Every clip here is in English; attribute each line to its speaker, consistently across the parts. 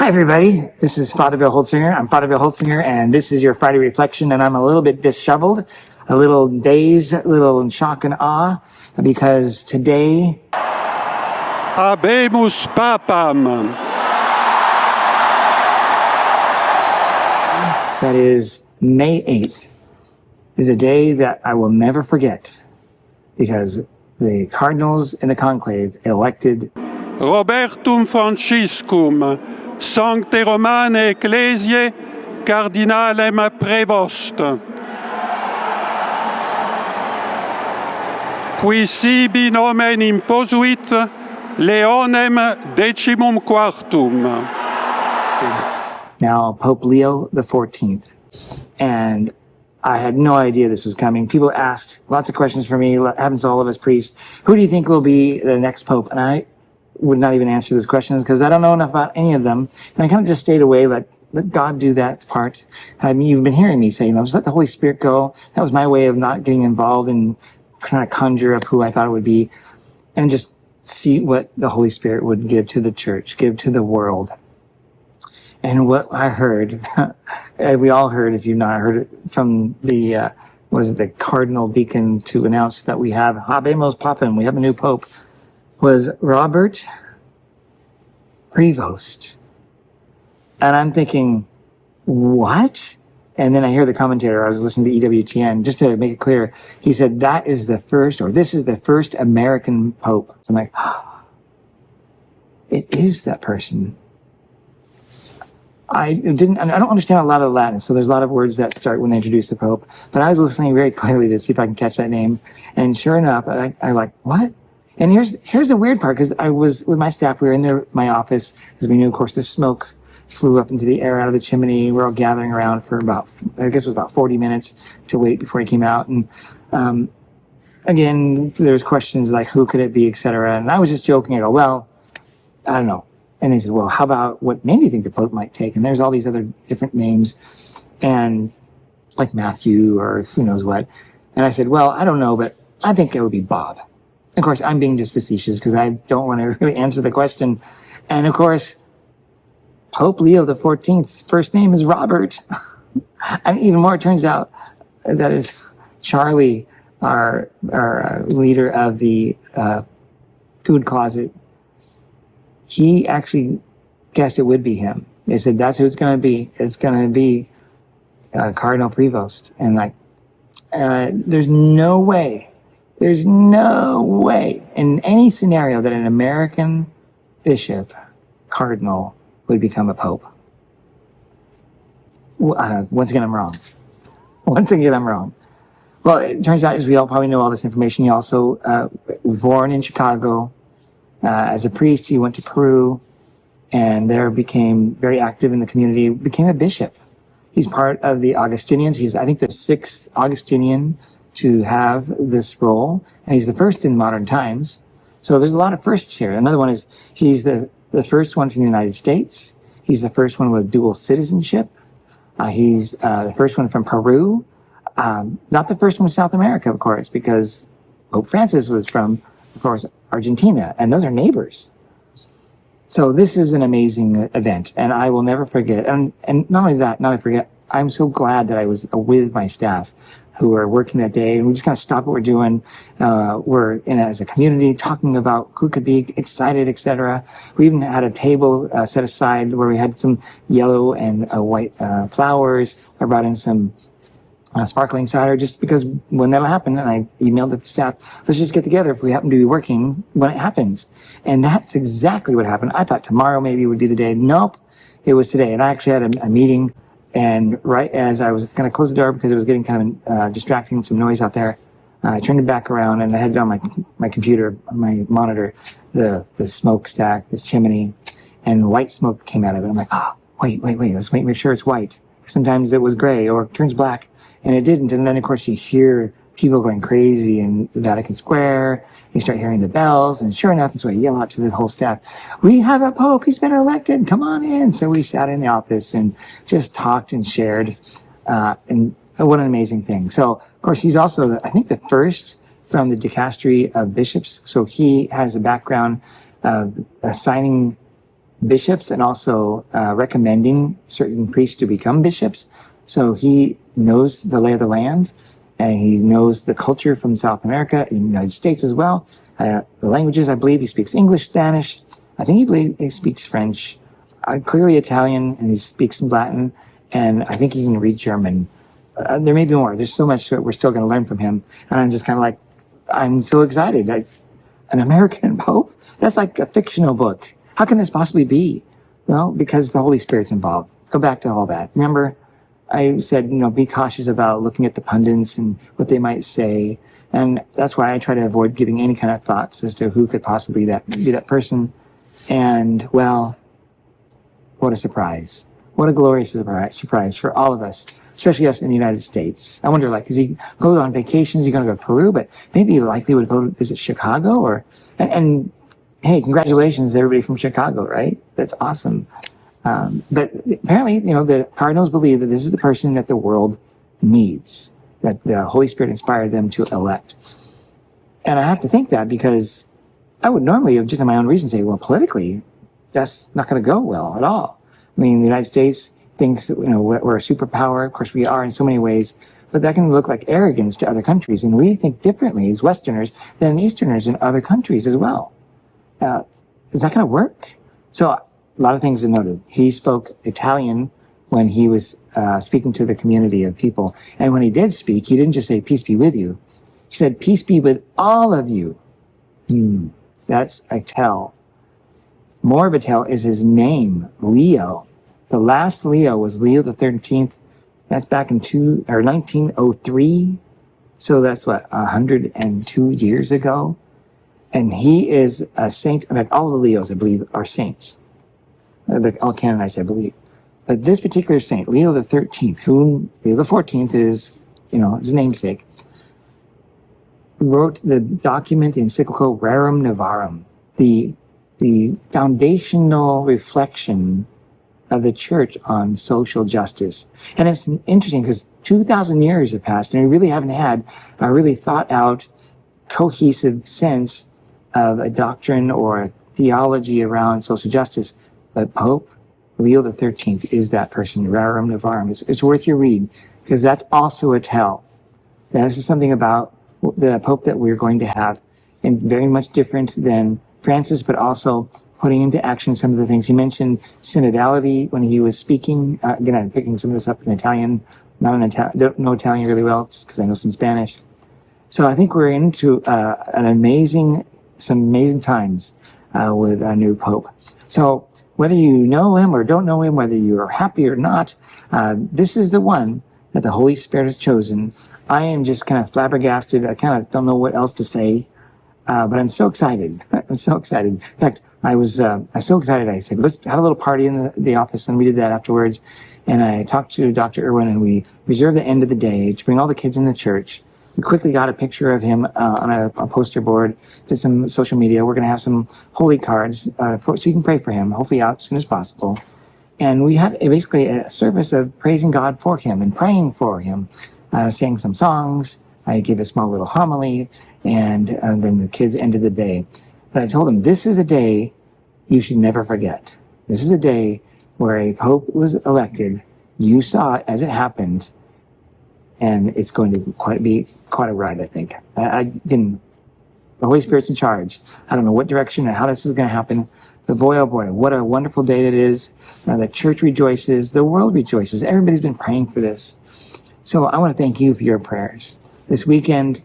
Speaker 1: Hi, everybody. This is Father Bill Holtzinger. I'm Father Bill Holtzinger, and this is your Friday Reflection, and I'm a little bit disheveled, a little dazed, a little in shock and awe, because today...
Speaker 2: Habemus Papam.
Speaker 1: That is May 8th, is a day that I will never forget, because the cardinals in the conclave elected
Speaker 2: Robertum Franciscum, Sancte Romane Ecclesiae, Cardinalem Prevost. Qui sibi nomen imposuit, Leonem XIV.
Speaker 1: Now Pope Leo XIV. And I had no idea this was coming. People asked lots of questions for me, happens to all of us priests. Who do you think will be the next Pope? And I would not even answer those questions because I don't know enough about any of them. And I kind of just stayed away, let God do that part. I mean, you've been hearing me say, just let the Holy Spirit go. That was my way of not getting involved and trying to conjure up who I thought it would be and just see what the Holy Spirit would give to the church, give to the world. And what I heard, we all heard, if you've not heard it, from the, the cardinal deacon to announce that we have Habemus Papam, we have a new Pope, was Robert Prevost. And I'm thinking, what? And then I hear the commentator, I was listening to EWTN, just to make it clear, he said that is the first, or this is the first American Pope. So I'm like, it is that person. I don't understand a lot of Latin, so there's a lot of words that start when they introduce the Pope, but I was listening very clearly to see if I can catch that name. And sure enough, I like, what? And here's the weird part, because I was with my staff, we were in my office, because we knew, of course, the smoke flew up into the air out of the chimney. We're all gathering around for about 40 minutes to wait before he came out. And, again, there's questions like, who could it be, etc. And I was just joking. I go, well, I don't know. And they said, well, how about what name do you think the Pope might take? And there's all these other different names, and like Matthew or who knows what. And I said, well, I don't know, but I think it would be Bob. Of course, I'm being just facetious because I don't want to really answer the question. And of course, Pope Leo XIV's first name is Robert. And even more, it turns out that is Charlie, our leader of the food closet. He actually guessed it would be him. They said, that's who it's going to be. It's going to be Cardinal Prevost. And there's no way in any scenario that an American bishop, cardinal, would become a pope. Once again, I'm wrong. Well, it turns out, as we all probably know all this information, he also was born in Chicago. As a priest, he went to Peru and there became very active in the community, became a bishop. He's part of the Augustinians. He's, I think, the 6th Augustinian to have this role, and he's the first in modern times. So there's a lot of firsts here. Another one is he's the first one from the United States. He's the first one with dual citizenship. He's the first one from Peru. Not the first one from South America, of course, because Pope Francis was from, of course, Argentina, and those are neighbors. So this is an amazing event, and I will never forget. And not only that, I'm so glad that I was with my staff who were working that day, and we just kind of stopped what we're doing. We're in as a community talking about who could be excited, etc. We even had a table set aside where we had some yellow and white flowers. I brought in some sparkling cider, just because when that'll happen, and I emailed the staff, let's just get together if we happen to be working when it happens. And that's exactly what happened. I thought tomorrow maybe would be the day. Nope, it was today. And I actually had a meeting, and right as I was going to close the door because it was getting kind of distracting, some noise out there, I turned it back around and I had it on my computer, my monitor, the smokestack, this chimney, and white smoke came out of it. I'm like, oh, wait, let's make sure it's white. Sometimes it was gray or it turns black. And it didn't. And then, of course, you hear people going crazy in Vatican Square. You start hearing the bells. And sure enough, and so I yell out to the whole staff, we have a pope. He's been elected. Come on in. So we sat in the office and just talked and shared. And what an amazing thing. So, of course, he's also, I think, the first from the dicastery of bishops. So he has a background of assigning bishops and also recommending certain priests to become bishops. So he knows the lay of the land, and he knows the culture from South America, in the United States as well. The languages, I believe he speaks English, Spanish. I think he speaks French, clearly Italian, and he speaks some Latin, and I think he can read German. There may be more. There's so much that we're still going to learn from him. And I'm just kind of like, I'm so excited. An American Pope? That's like a fictional book. How can this possibly be? Well, because the Holy Spirit's involved. Go back to all that. Remember, I said, be cautious about looking at the pundits and what they might say. And that's why I try to avoid giving any kind of thoughts as to who could possibly be that person. And, well, what a surprise. What a glorious surprise for all of us, especially us in the United States. I wonder, is he goes on vacation? Is he going to go to Peru? But maybe he likely would go visit Chicago and hey, congratulations to everybody from Chicago, right? That's awesome. But apparently, the cardinals believe that this is the person that the world needs, that the Holy Spirit inspired them to elect. And I have to think that because I would normally, just in my own reason, say, well, politically, that's not going to go well at all. I mean, the United States thinks that, we're a superpower. Of course, we are in so many ways, but that can look like arrogance to other countries. And we think differently as Westerners than Easterners in other countries as well. Is that going to work? So a lot of things are noted. He spoke Italian when he was speaking to the community of people. And when he did speak, he didn't just say, peace be with you. He said, peace be with all of you. That's a tell. More of a tell is his name, Leo. The last Leo was Leo the 13th. That's back in 1903. So that's 102 years ago. And he is a saint. In fact, all of the Leos, I believe, are saints. They're all canonized, I believe. But this particular saint, Leo the 13th, whom Leo the 14th is, his namesake, wrote the document encyclical Rerum Novarum, the foundational reflection of the church on social justice. And it's interesting because 2,000 years have passed and we really haven't had a really thought out, cohesive sense of a doctrine or a theology around social justice. But Pope Leo the 13th is that person, Rerum Novarum. It's worth your read because that's also a tell. This is something about the Pope that we're going to have, and very much different than Francis, but also putting into action some of the things. He mentioned synodality when he was speaking. Again, I'm picking some of this up in Italian. Don't know Italian really well, just because I know some Spanish. So I think we're into some amazing times with a new Pope. So whether you know him or don't know him, whether you are happy or not, this is the one that the Holy Spirit has chosen. I am just kind of flabbergasted. I kind of don't know what else to say, but I'm so excited. I'm so excited. In fact, I was so excited. I said, let's have a little party in the office, and we did that afterwards. And I talked to Dr. Irwin, and we reserved the end of the day to bring all the kids in the church. We quickly got a picture of him on a poster board, did some social media. We're going to have some holy cards so you can pray for him, hopefully out as soon as possible. And we had basically a service of praising God for him and praying for him, sang some songs. I gave a small little homily, and then the kids ended the day. But I told them, this is a day you should never forget. This is a day where a pope was elected. You saw it as it happened. And it's going to be quite a ride, I think. The Holy Spirit's in charge. I don't know what direction and how this is going to happen. But boy, oh boy, what a wonderful day that is. The church rejoices. The world rejoices. Everybody's been praying for this. So I want to thank you for your prayers. This weekend,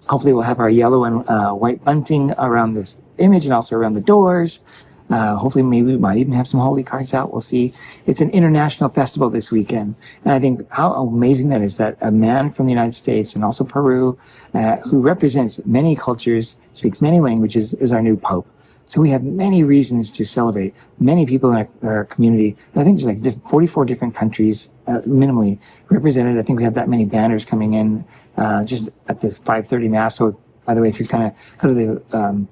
Speaker 1: hopefully we'll have our yellow and white bunting around this image and also around the doors. Hopefully maybe we might even have some holy cards out. We'll see. It's an international festival this weekend. And I think how amazing that is that a man from the United States and also Peru, who represents many cultures, speaks many languages, is our new Pope. So we have many reasons to celebrate. Many people in our community. I think there's 44 different countries minimally represented. I think we have that many banners coming in just at this 5:30 Mass. So by the way, if you kind of go to the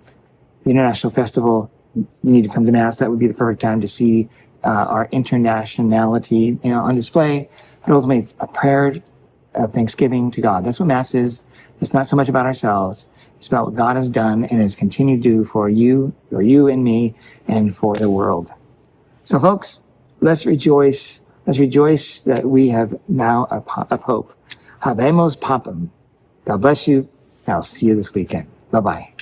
Speaker 1: international festival, you need to come to Mass. That would be the perfect time to see our internationality, on display. But ultimately, it's a prayer of thanksgiving to God. That's what Mass is. It's not so much about ourselves. It's about what God has done and has continued to do for you and me, and for the world. So folks, let's rejoice. Let's rejoice that we have now a Pope. Habemus Papam. God bless you, and I'll see you this weekend. Bye-bye.